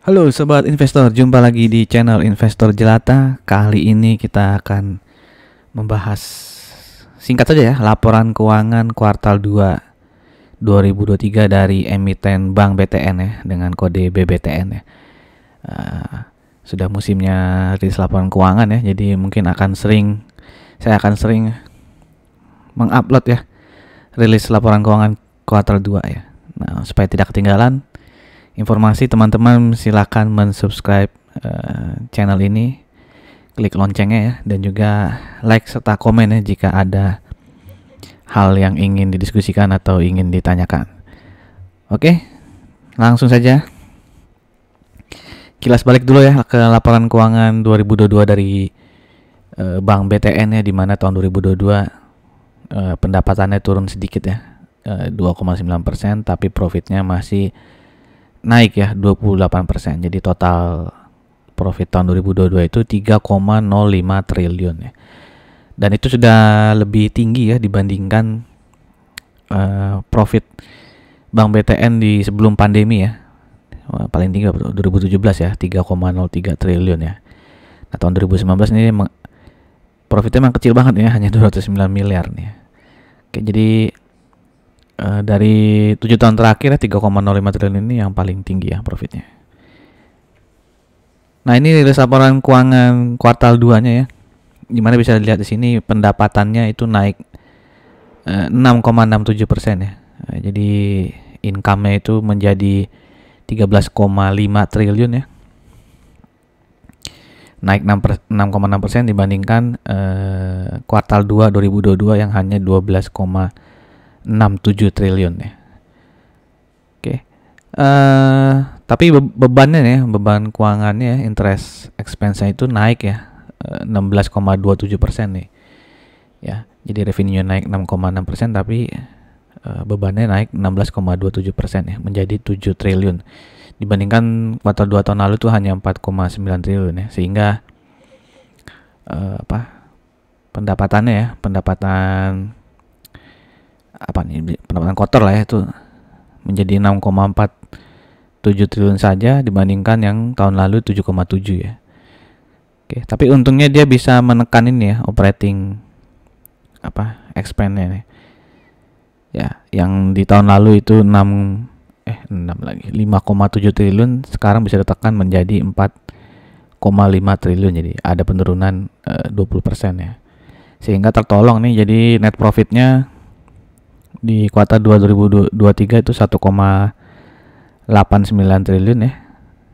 Halo sobat investor, jumpa lagi di channel Investor Jelata. Kali ini kita akan membahas singkat saja ya, laporan keuangan kuartal 2 2023 dari emiten Bank BTN ya, dengan kode BBTN ya. Sudah musimnya rilis laporan keuangan ya, jadi mungkin saya akan sering mengupload ya rilis laporan keuangan kuartal 2 ya. Nah, supaya tidak ketinggalan informasi, teman-teman silakan mensubscribe channel ini, klik loncengnya ya, dan juga like serta komen ya jika ada hal yang ingin didiskusikan atau ingin ditanyakan. Oke, langsung saja kilas balik dulu ya ke laporan keuangan 2022 dari Bank BTN ya, di mana tahun 2022 pendapatannya turun sedikit ya, 2,9%, tapi profitnya masih naik ya 28%. Jadi total profit tahun 2022 itu 3,05 triliun ya. Dan itu sudah lebih tinggi ya dibandingkan profit Bank BTN di sebelum pandemi ya. Paling tinggi 2017 ya, 3,03 triliun ya. Nah, tahun 2019 ini profitnya memang kecil banget ya, hanya 209 miliar nih. Oke, jadi dari 7 tahun terakhir ya, 3,05 triliun ini yang paling tinggi ya profitnya. Nah, ini rilis laporan keuangan kuartal 2-nya ya. Dimana bisa dilihat di sini pendapatannya itu naik 6,67% ya. Jadi income-nya itu menjadi 13,5 triliun ya. Naik 6,6% dibandingkan kuartal 2 2022 yang hanya 12,67 triliun ya. Oke. Tapi bebannya ya, beban keuangannya ya, interest expense-nya itu naik ya, 16,27% nih. Ya, jadi revenue naik 6,6% tapi bebannya naik 16,27% ya, menjadi 7 triliun. Dibandingkan kuartal 2 tahun lalu tuh hanya 4,9 triliun ya, sehingga pendapatannya ya, pendapatan kotor lah ya, itu menjadi 6,47 triliun saja dibandingkan yang tahun lalu 7,7 ya. Oke, tapi untungnya dia bisa menekan ini ya, operating expense-nya nih. Ya, yang di tahun lalu itu 5,7 triliun, sekarang bisa ditekan menjadi 4,5 triliun. Jadi ada penurunan 20% ya. Sehingga tertolong nih, jadi net profitnya di kuartal 2023 itu 1,89 triliun ya.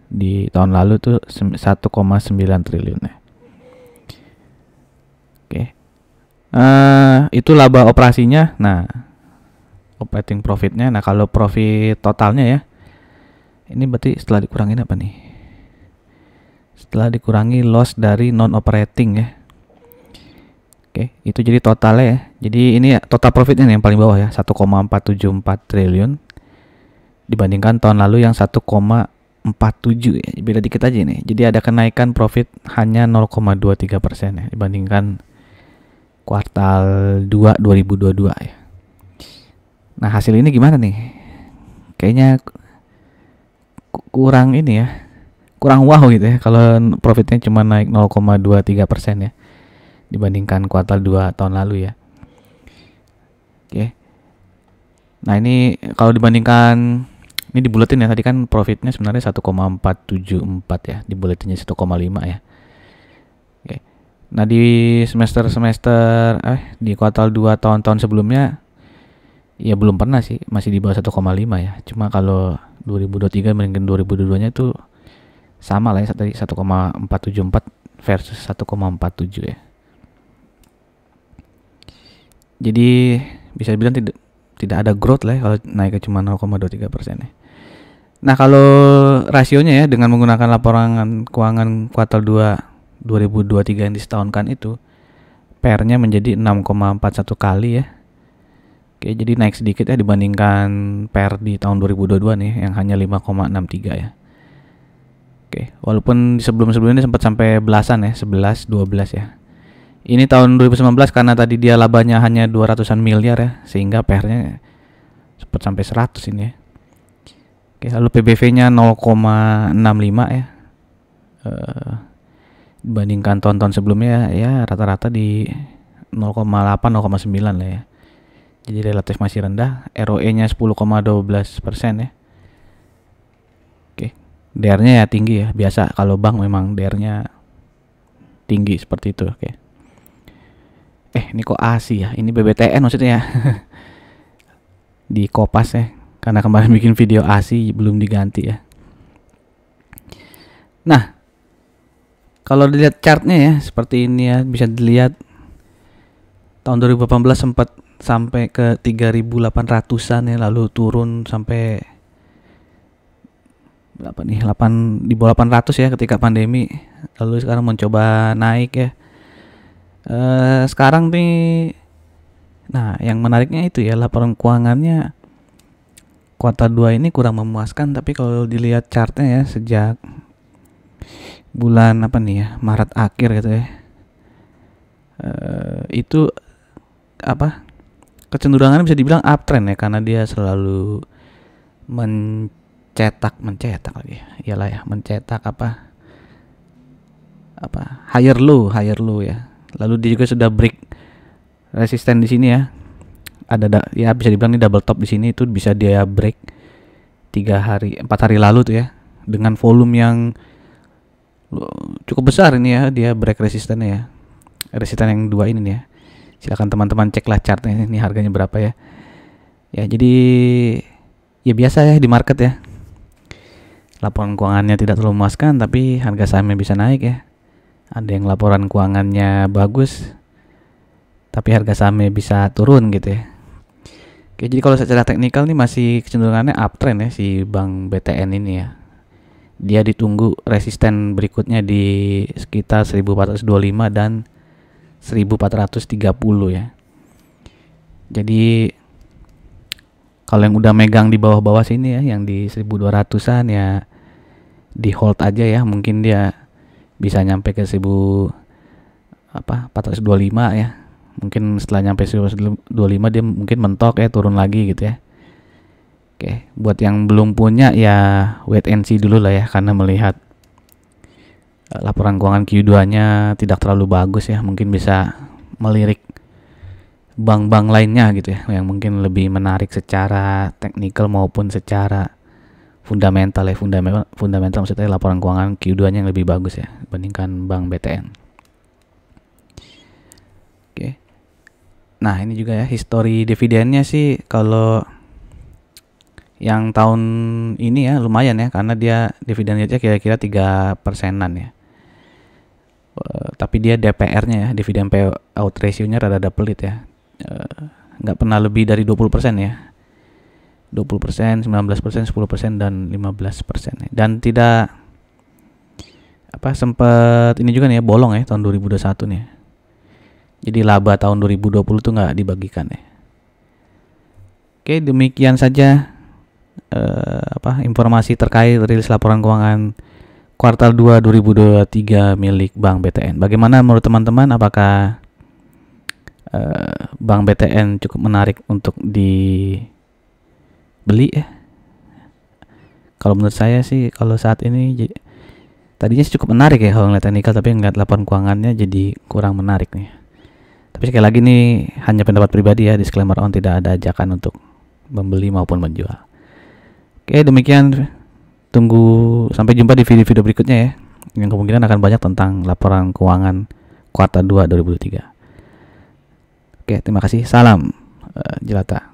Di tahun lalu itu 1,9 triliun ya. Oke. Itu laba operasinya. Nah, operating profitnya. Nah, kalau profit totalnya ya, ini berarti setelah dikurangin apa nih? Setelah dikurangi loss dari non operating ya. Oke, itu jadi totalnya ya. Jadi ini ya, total profitnya nih yang paling bawah ya, 1,474 triliun dibandingkan tahun lalu yang 1,47 ya. Beda dikit aja nih. Jadi ada kenaikan profit hanya 0,23% ya dibandingkan kuartal 2 2022 ya. Nah, hasil ini gimana nih? Kayaknya kurang ini ya. Kurang wow gitu ya kalau profitnya cuma naik 0,23% ya dibandingkan kuartal 2 tahun lalu ya. Oke. Nah, ini kalau dibandingkan, ini dibulatin ya, tadi kan profitnya sebenarnya 1,474 ya, dibulatinnya 1,5 ya. Oke. Nah, di di kuartal 2 tahun-tahun sebelumnya ya belum pernah sih, masih di bawah 1,5 ya. Cuma kalau 2023 bandingkan 2022-nya itu sama lah ya, tadi 1,474 versus 1,47 ya. Jadi bisa dibilang tidak ada growth lah ya kalau naiknya cuma 0,23% ya. Nah, kalau rasionya ya, dengan menggunakan laporan keuangan kuartal 2 2023 yang disetahunkan itu, PER-nya menjadi 6,41 kali ya. Oke, jadi naik sedikit ya dibandingkan PER di tahun 2022 nih yang hanya 5,63 ya. Oke, walaupun sebelum-sebelumnya sempat sampai belasan ya, 11, 12 ya. Ini tahun 2019 karena tadi dia labanya hanya 200-an miliar ya, sehingga PR-nya sempat sampai 100 ini ya. Oke, lalu PBV-nya 0,65 ya. Dibandingkan tahun-tahun sebelumnya ya rata-rata di 0,8 0,9 lah ya. Jadi relatif masih rendah. ROE-nya 10,12% ya. Oke. DR-nya ya tinggi ya. Biasa kalau bank memang DR-nya tinggi seperti itu. Oke. Ini kok ASI ya? Ini BBTN maksudnya ya. Di Kopas ya. Karena kemarin bikin video ASI belum diganti ya. Nah, kalau dilihat chartnya ya seperti ini ya, bisa dilihat tahun 2018 sempat sampai ke 3.800-an ya, lalu turun sampai berapa nih, 8 di bawah 800 ya ketika pandemi, lalu sekarang mencoba naik ya. Sekarang nih, nah yang menariknya itu ya, laporan keuangannya kuartal 2 ini kurang memuaskan, tapi kalau dilihat chartnya ya sejak bulan apa nih ya, Maret akhir gitu ya, itu apa, kecenderungannya bisa dibilang uptrend ya, karena dia selalu mencetak lagi, iyalah ya, mencetak apa higher low ya. Lalu dia juga sudah break resisten di sini ya, ada ya bisa dibilang ini double top di sini, itu bisa dia break 4 hari lalu tuh ya, dengan volume yang cukup besar ini ya, dia break resistennya ya, resisten yang 2 ini nih ya. Silakan teman-teman ceklah chartnya, ini harganya berapa ya. Ya jadi ya biasa ya di market ya, laporan keuangannya tidak terlalu memuaskan tapi harga sahamnya bisa naik ya. Ada yang laporan keuangannya bagus tapi harga sahamnya bisa turun gitu ya. Oke, jadi kalau secara teknikal nih masih kecenderungannya uptrend ya si Bank BTN ini ya. Dia ditunggu resisten berikutnya di sekitar 1425 dan 1430 ya. Jadi kalau yang udah megang di bawah-bawah sini ya, yang di 1200-an ya di hold aja ya, mungkin dia bisa nyampe ke 425 ya. Mungkin setelah nyampe 125 dia mungkin mentok ya, turun lagi gitu ya. Oke, buat yang belum punya ya wait and see dulu lah ya, karena melihat laporan keuangan Q2-nya tidak terlalu bagus ya, mungkin bisa melirik bank-bank lainnya gitu ya, yang mungkin lebih menarik secara teknikal maupun secara fundamental ya. Fundamental maksudnya laporan keuangan Q2-nya yang lebih bagus ya dibandingkan Bank BTN. Oke. Nah, ini juga ya histori dividennya sih, kalau yang tahun ini ya lumayan ya, karena dia dividen rate-nya kira-kira 3%-an ya. Tapi dia DPR-nya ya, dividen payout ratio-nya rada pelit ya. Nggak pernah lebih dari 20% ya. 20%, 19%, 10%, dan 15% ya. Dan tidak sempat ini juga nih ya, bolong ya tahun 2021 nih ya. Jadi laba tahun 2020 tuh nggak dibagikan ya. Oke, demikian saja informasi terkait rilis laporan keuangan kuartal 2 2023 milik Bank BTN. Bagaimana menurut teman-teman, apakah Bank BTN cukup menarik untuk dibeli ya? Kalau menurut saya sih, kalau saat ini tadinya sih cukup menarik ya kalau ngeliat teknikal, tapi ngeliat laporan keuangannya jadi kurang menarik nih. Tapi sekali lagi nih hanya pendapat pribadi ya, disclaimer on, tidak ada ajakan untuk membeli maupun menjual. Oke, demikian. Tunggu sampai jumpa di video-video berikutnya ya, yang kemungkinan akan banyak tentang laporan keuangan kuartal 2 2023. Oke, terima kasih. Salam jelata.